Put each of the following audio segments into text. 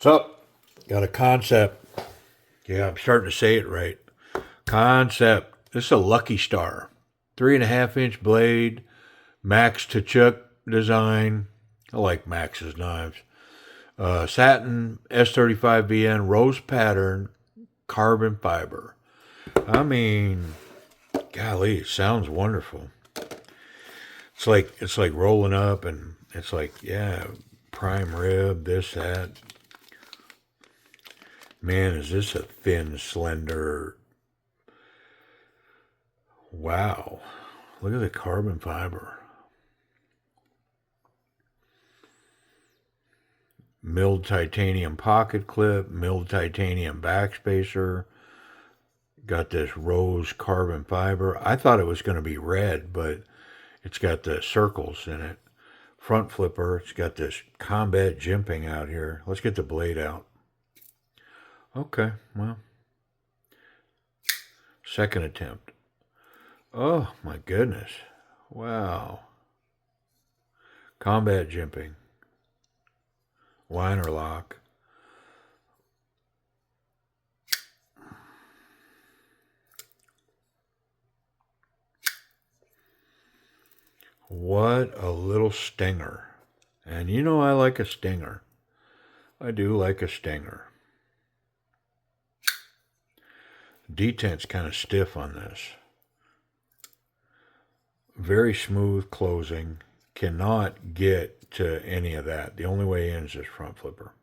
What's up? Got a Kansept. Yeah, I'm starting to say it right. Kansept. This is a Lucky Star. 3.5 inch blade. Max to Chuck design. I like Max's knives. Satin S35VN rose pattern carbon fiber. I mean, golly, it sounds wonderful. It's like rolling up and it's like, yeah, prime rib, this, that. Man, is this a thin, slender. Wow. Look at the carbon fiber. Milled titanium pocket clip, milled titanium backspacer. Got this rose carbon fiber. I thought it was going to be red, but it's got the circles in it. Front flipper. It's got this combat jimping out here. Let's get the blade out. Okay, well, second attempt. Oh my goodness. Wow. Combat jimping. Liner lock. What a little stinger. And you know I like a stinger. I do like a stinger. Detent's kind of stiff on this. Very smooth closing. Cannot get to any of that. The only way in is this front flipper.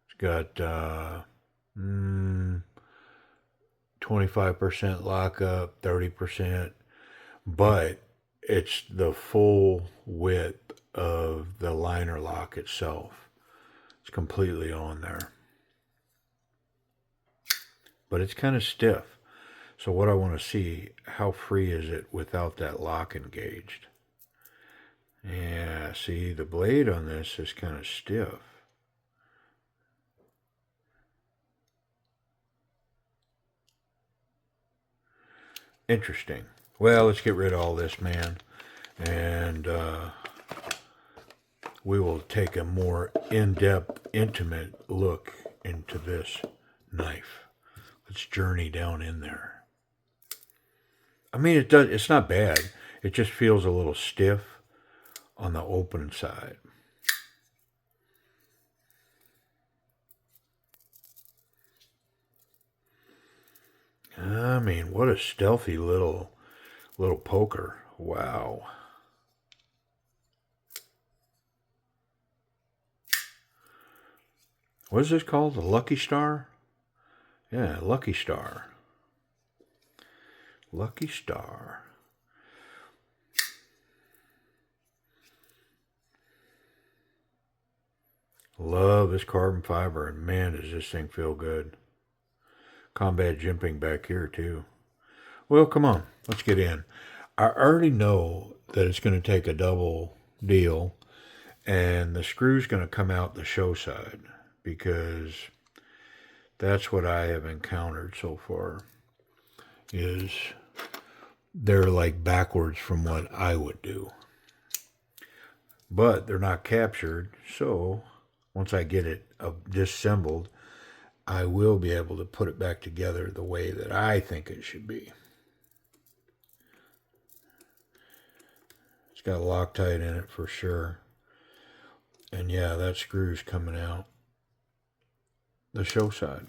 It's got 25% lockup, 30%, but it's the full width of the liner lock itself. It's completely on there. But it's kind of stiff. So what I want to see, how free is it without that lock engaged? Yeah, see, the blade on this is kind of stiff. Interesting. Well, let's get rid of all this, man. And we will take a more in-depth, intimate look into this knife. Let's journey down in there. I mean, it's not bad. It just feels a little stiff on the open side. I mean, what a stealthy little poker. Wow. What is this called? A Lucky Star? Yeah, Lucky Star. Lucky Star. Love this carbon fiber, and man, does this thing feel good. Combat jimping back here, too. Well, come on, let's get in. I already know that it's going to take a double deal, and the screw's going to come out the show side because that's what I have encountered so far. Is they're like backwards from what I would do, but they're not captured. So once I get it disassembled, I will be able to put it back together the way that I think it should be. It's got Loctite in it for sure. And yeah, that screw's coming out the show side.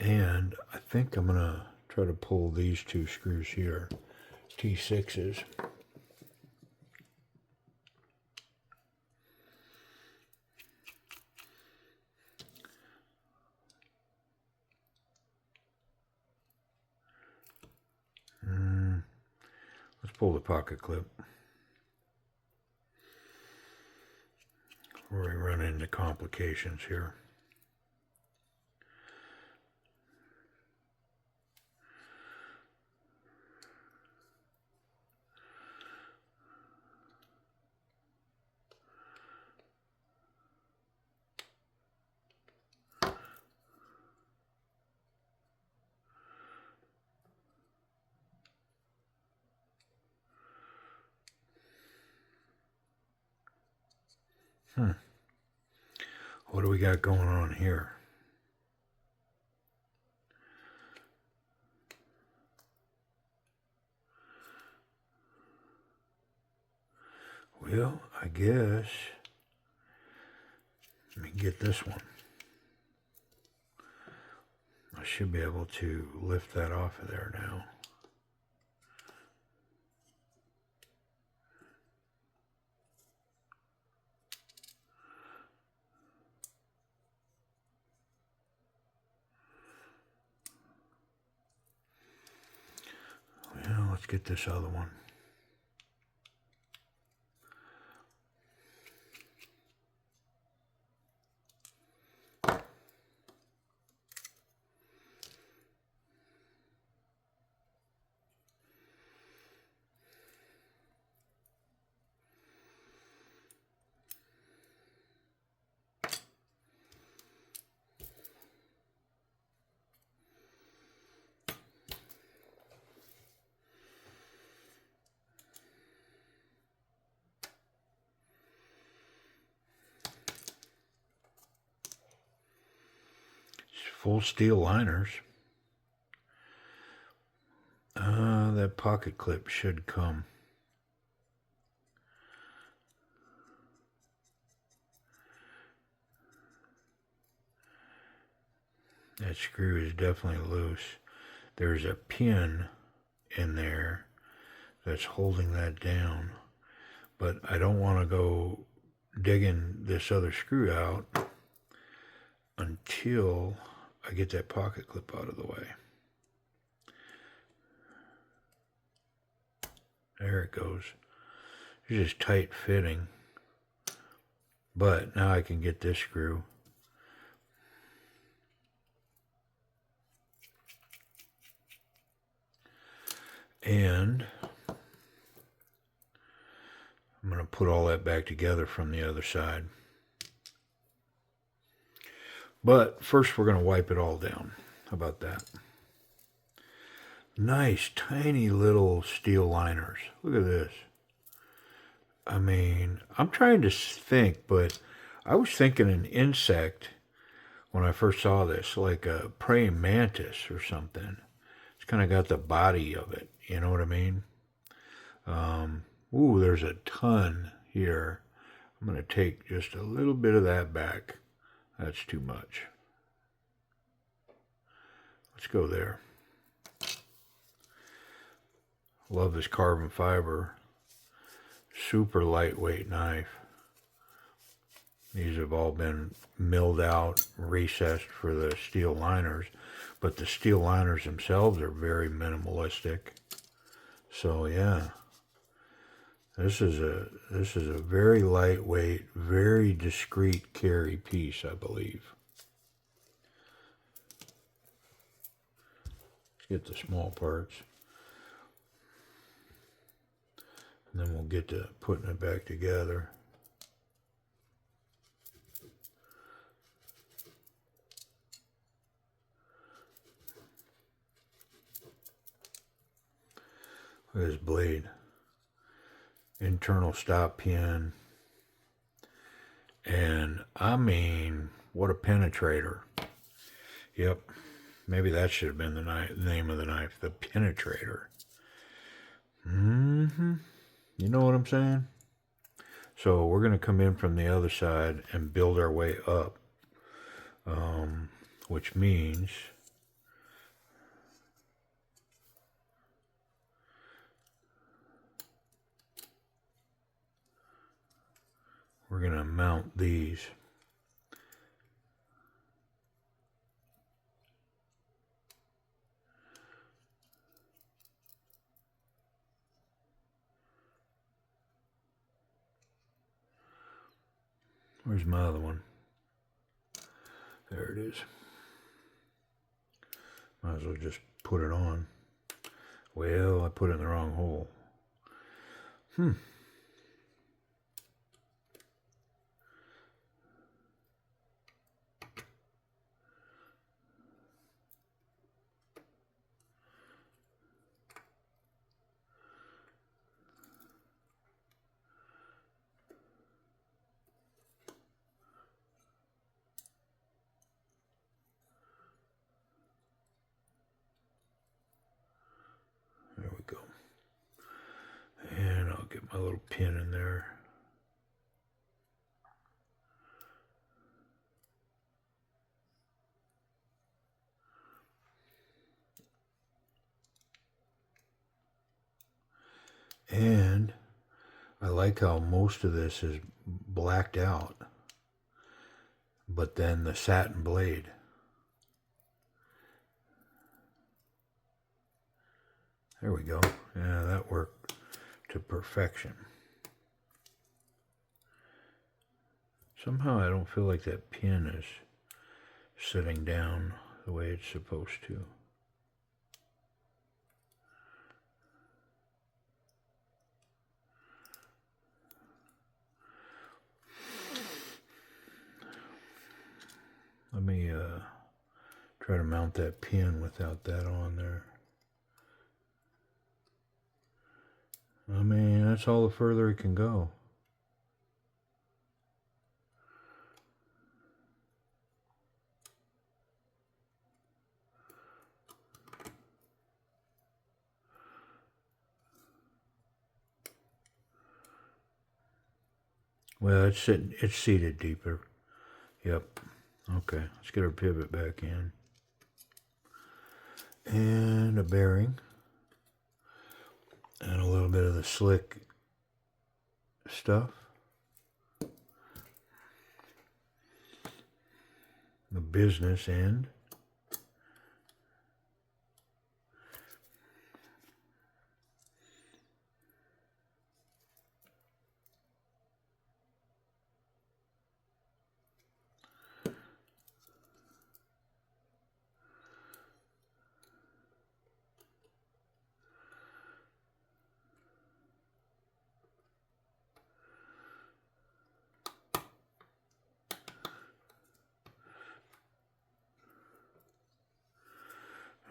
And I think I'm going to try to pull these two screws here, T6s. Let's pull the pocket clip. Before we run into complications here. What do we got going on here? Well, I guess, let me get this one. I should be able to lift that off of there now. Well, let's get this other one. Full steel liners. That pocket clip should come. That screw is definitely loose. There's a pin in there that's holding that down, but I don't want to go digging this other screw out until I get that pocket clip out of the way. There it goes. It's just tight fitting, but now I can get this screw. And I'm going to put all that back together from the other side. But first we're going to wipe it all down. How about that? Nice, tiny little steel liners. Look at this. I mean, I'm trying to think, but I was thinking an insect when I first saw this, like a praying mantis or something. It's kind of got the body of it. You know what I mean? Ooh, there's a ton here. I'm going to take just a little bit of that back. That's too much. Let's go there. Love this carbon fiber. Super lightweight knife. These have all been milled out, recessed for the steel liners, but the steel liners themselves are very minimalistic. So yeah, this is a very lightweight, very discreet carry piece, I believe. Let's get the small parts. And then we'll get to putting it back together. Look at this blade. Internal stop pin. And I mean, what a penetrator. Yep. Maybe that should have been the name of the knife. The penetrator. You know what I'm saying? So we're going to come in from the other side and build our way up. Which means we're going to mount these. Where's my other one? There it is. Might as well just put it on. Well, I put it in the wrong hole. Get my little pin in there. And I like how most of this is blacked out, but then the satin blade. There we go. Yeah, that worked to perfection. Somehow I don't feel like that pin is sitting down the way it's supposed to. Let me try to mount that pin without that on there. I mean, that's all the further it can go. Well, it's seated deeper. Yep. Okay, let's get our pivot back in. And a bearing. And a little bit of the slick stuff. The business end.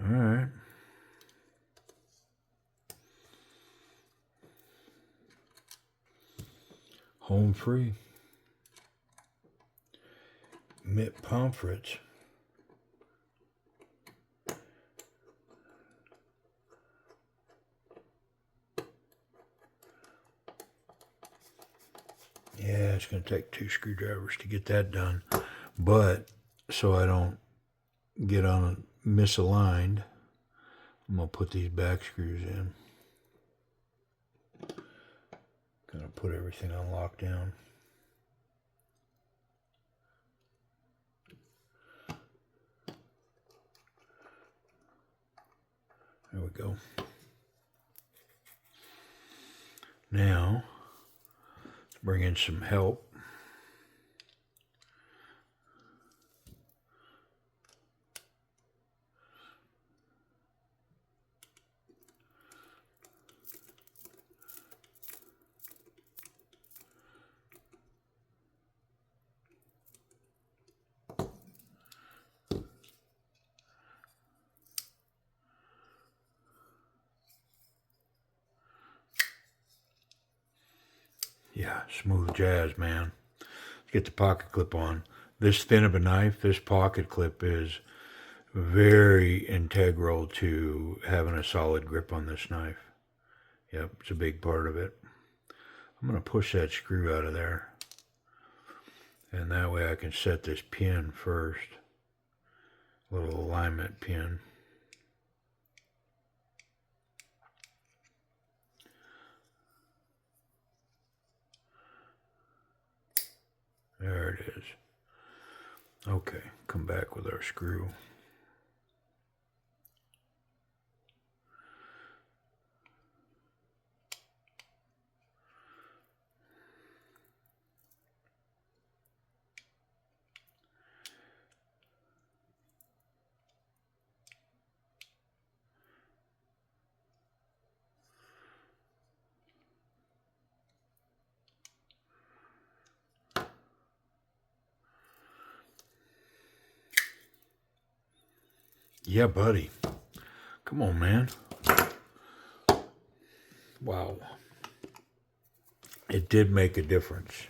All right. Home free. Mit pomfrets. Yeah, it's going to take 2 screwdrivers to get that done. But so I don't get on misaligned, I'm going to put these back screws in. Going to put everything on lockdown. There we go. Now, let's bring in some help. Yeah, smooth jazz, man. Let's get the pocket clip on. This thin of a knife, this pocket clip is very integral to having a solid grip on this knife. Yep, it's a big part of it. I'm going to push that screw out of there. And that way I can set this pin first. Little alignment pin. There it is. Okay, come back with our screw. Yeah, buddy. Come on, man. Wow. It did make a difference.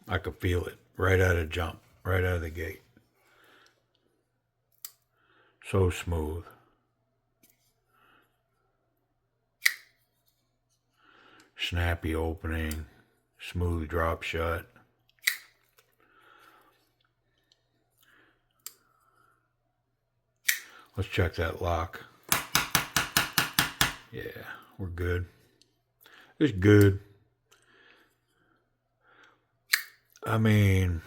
I could feel it right out of jump, right out of the gate. So smooth. Snappy opening, smooth drop shut. Let's check that lock. Yeah, we're good. It's good. I mean,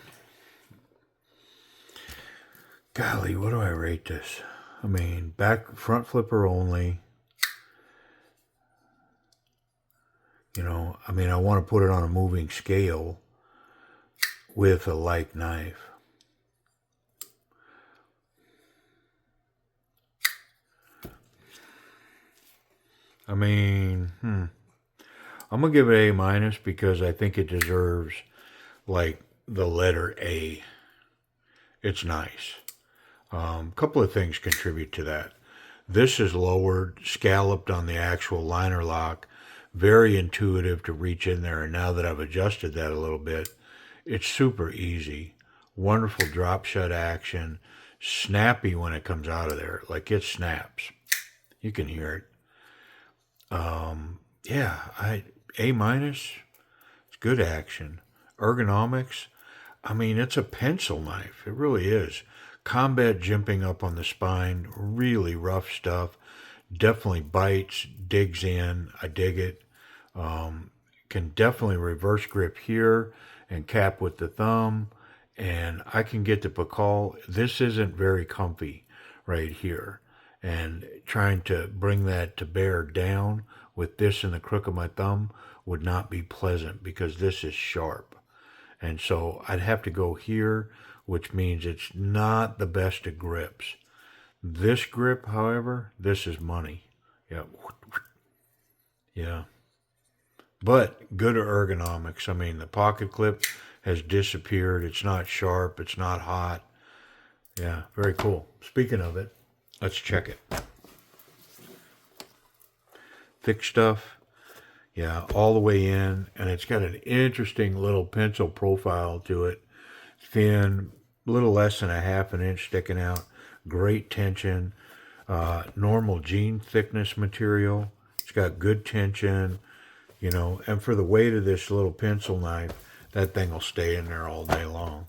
golly, what do I rate this? I mean, front flipper only. You know, I mean, I want to put it on a moving scale with a like knife. I mean, I'm going to give it A- because I think it deserves, like, the letter A. It's nice. A couple of things contribute to that. This is lowered, scalloped on the actual liner lock. Very intuitive to reach in there. And now that I've adjusted that a little bit, it's super easy. Wonderful drop shut action. Snappy when it comes out of there. Like it snaps. You can hear it. Yeah, A-. It's good action. Ergonomics. I mean, it's a pencil knife. It really is. Combat jimping up on the spine. Really rough stuff. Definitely bites, digs in. I dig it. Can definitely reverse grip here and cap with the thumb. And I can get the Pakal. This isn't very comfy right here. And trying to bring that to bear down with this in the crook of my thumb would not be pleasant because this is sharp. And so I'd have to go here, which means it's not the best of grips. This grip, however, this is money. Yeah. Yeah. But good ergonomics. I mean, the pocket clip has disappeared. It's not sharp. It's not hot. Yeah, very cool. Speaking of it, let's check it. Thick stuff. Yeah, all the way in. And it's got an interesting little pencil profile to it. Thin, a little less than a half an inch sticking out. Great tension. Normal jean thickness material. It's got good tension, you know, and for the weight of this little pencil knife, that thing will stay in there all day long.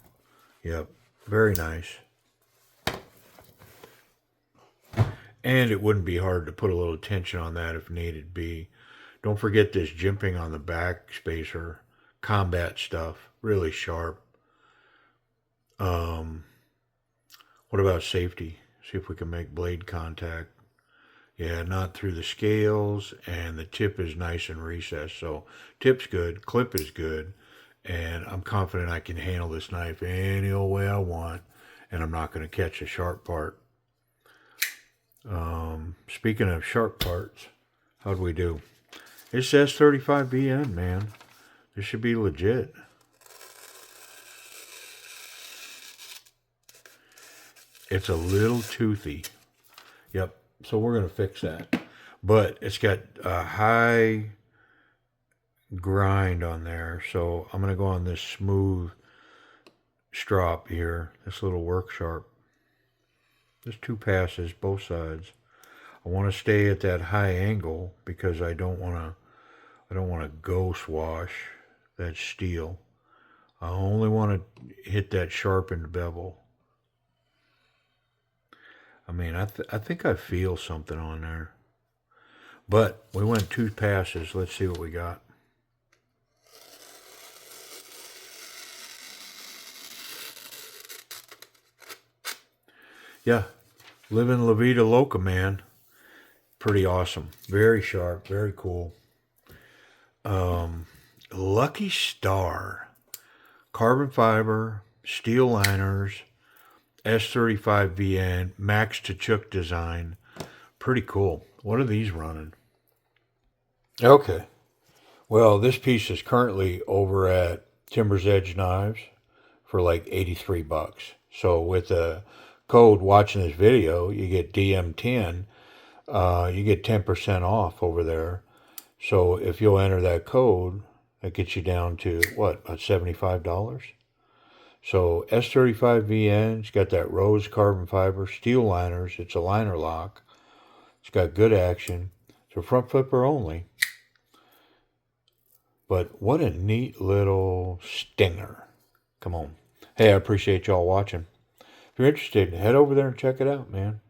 Yep, very nice. And it wouldn't be hard to put a little tension on that if needed be. Don't forget this jimping on the back spacer. Combat stuff, really sharp. What about safety? See if we can make blade contact. Yeah, not through the scales, and the tip is nice and recessed. So tip's good, clip is good, and I'm confident I can handle this knife any old way I want, and I'm not going to catch a sharp part. Speaking of sharp parts, how'd we do? It says 35 VN, man. This should be legit. It's a little toothy. Yep. So we're going to fix that. But it's got a high grind on there. So I'm going to go on this smooth strop here. This little work sharp. Just 2 passes, both sides. I want to stay at that high angle because I don't want to ghost wash that steel. I only want to hit that sharpened bevel. I mean, I think I feel something on there. But we went 2 passes. Let's see what we got. Yeah, living La Vida Loca, man. Pretty awesome. Very sharp. Very cool. Lucky Star. Carbon fiber, steel liners, S35 VN, Max to Chook design. Pretty cool. What are these running? Okay. Well, this piece is currently over at Timber's Edge Knives for like 83 bucks. So with the code watching this video, you get DM10. You get 10% off over there. So if you'll enter that code, that gets you down to what, about $75? So S35 VN, it's got that rose carbon fiber, steel liners, it's a liner lock. It's got good action. It's a front flipper only. But what a neat little stinger. Come on. Hey, I appreciate y'all watching. If you're interested, head over there and check it out, man.